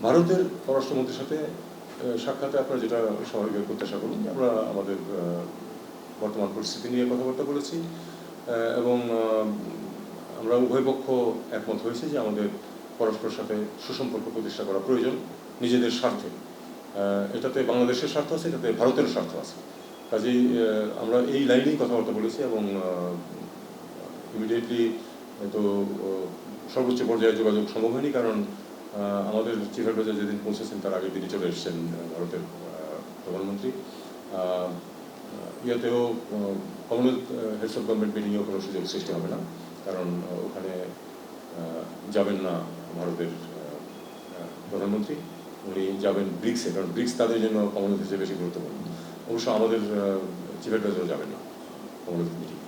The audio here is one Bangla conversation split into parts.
ভারতের পররাষ্ট্রমন্ত্রীর সাথে সাক্ষাতে আপনারা যেটা স্বাভাবিক প্রত্যাশা করুন, আমরা আমাদের বর্তমান পরিস্থিতি নিয়ে কথাবার্তা বলেছি এবং আমরা উভয় পক্ষ একমত হয়েছে যে আমাদের পরস্পরের সাথে সুসম্পর্ক প্রতিষ্ঠা করা প্রয়োজন নিজেদের স্বার্থে। এটাতে বাংলাদেশের স্বার্থ আছে, এটাতে ভারতের স্বার্থ আছে। কাজেই আমরা এই লাইনেই কথাবার্তা বলেছি এবং ইমিডিয়েটলি তো সর্বোচ্চ পর্যায়ে যোগাযোগ সম্ভব হয়নি, কারণ আমাদের চিফ অ্যাডভাইজার যেদিন পৌঁছেছেন তার আগের দিনই চলে এসেছেন ভারতের প্রধানমন্ত্রী। ইয়াতেও কমনওয়েলথ হেডস অফ গভর্নমেন্ট মিটিংয়েও কোনো সুযোগ সৃষ্টি হবে না, কারণ ওখানে যাবেন না ভারতের প্রধানমন্ত্রী, উনি যাবেন ব্রিক্সে, কারণ ব্রিক্স তাদের জন্য কমনওয়েলথ হিসেবে বেশি গুরুত্বপূর্ণ। অবশ্য আমাদের চিফ অ্যাডভাইজারও যাবেন না কমনওয়েলথ মিটিং।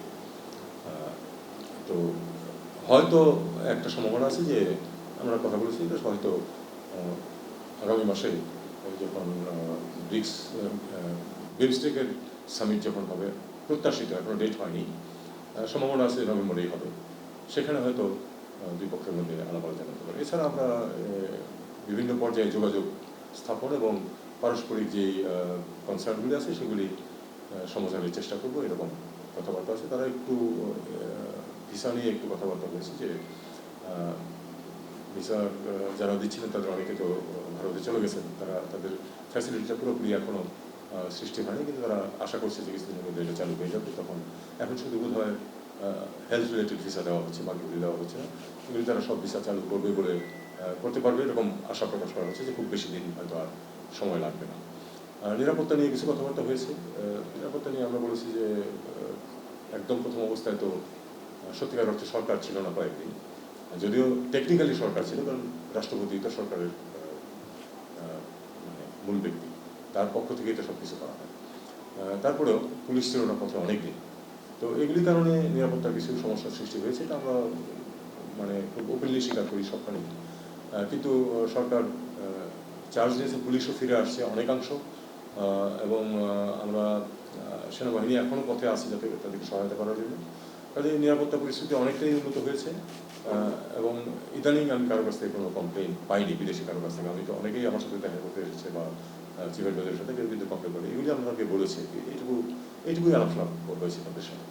তো হয়তো একটা সম্ভাবনা আছে যে আমরা কথা বলেছি, এটা হয়তো আগামী মাসে যখন ব্রিক্স বিমস্টেকের সামিট যখন হবে, প্রত্যাশিত এখনো ডেট হয়নি, সম্ভাবনা আছে নভেম্বরেই হবে, সেখানে হয়তো দুই পক্ষের মধ্যে আলাপ আলোচনা হতে পারে। এছাড়া আমরা বিভিন্ন পর্যায়ে যোগাযোগ স্থাপন এবং পারস্পরিক যেই কনসার্নগুলি আছে সেগুলি সমাধানের চেষ্টা করবো, এরকম কথাবার্তা আছে। তারা একটু ভিসা নিয়ে একটু কথাবার্তা হয়েছে যে ভিসা যারা দিচ্ছিলেন তাদের অনেকে তো ভারতে চলে গেছেন, তারা তাদের ফ্যাসিলিটিটা পুরোপুরি এখনও সৃষ্টি হয়নি, কিন্তু তারা আশা করছে যে কিছুদিনের মধ্যে এটা চালু হয়ে যাবে। তখন এখন শুধু বোধ হয় হেলথ রিলেটেড ভিসা দেওয়া হচ্ছে, বাকিগুলি দেওয়া হচ্ছে না। এগুলি তারা সব ভিসা চালু করবে বলে করতে পারবে এরকম আশা প্রকাশ করা হচ্ছে যে খুব বেশি দিন হয়তো আর সময় লাগবে না। নিরাপত্তা নিয়ে কিছু কথাবার্তা হয়েছে। নিরাপত্তা নিয়ে আমরা বলেছি যে একদম প্রথম অবস্থায় তো সত্যিকার অর্থে সরকার ছিল না কয়েকদিন, যদিও টেকনিক্যালি সরকার ছিল, কারণ রাষ্ট্রপতি তো সরকারের মানে মূল ব্যক্তি, তার পক্ষ থেকেই তো সব কিছু করা হয়। তারপরেও পুলিশ ছিল না পথে অনেকদিন। তো এগুলির কারণে নিরাপত্তার কিছু সমস্যার সৃষ্টি হয়েছে, এটা আমরা মানে খুব ওপেনলি স্বীকার করি সবখানে। কিন্তু সরকার চার্জ নিয়েছে, পুলিশও ফিরে আসছে অনেকাংশ, এবং আমরা সেনাবাহিনী এখনও পথে আছে যাতে তাদেরকে সহায়তা করার জন্য। কাজে নিরাপত্তা পরিস্থিতি অনেকটাই উন্নত হয়েছে এবং ইদানিং আমি কারোর কাছ থেকে কোনো কমপ্লেন পাইনি, বিদেশি কারোর কাছ থেকে। আমি তো অনেকেই আমার সাথে দেখা করতে এসেছে বা চিফ অ্যাডভাইজারের সাথে কেউ কিন্তু কমপ্লেন করে, এগুলি আপনাকে বলেছে। এইটুকুই আলোচনা হয়েছে তাদের সাথে।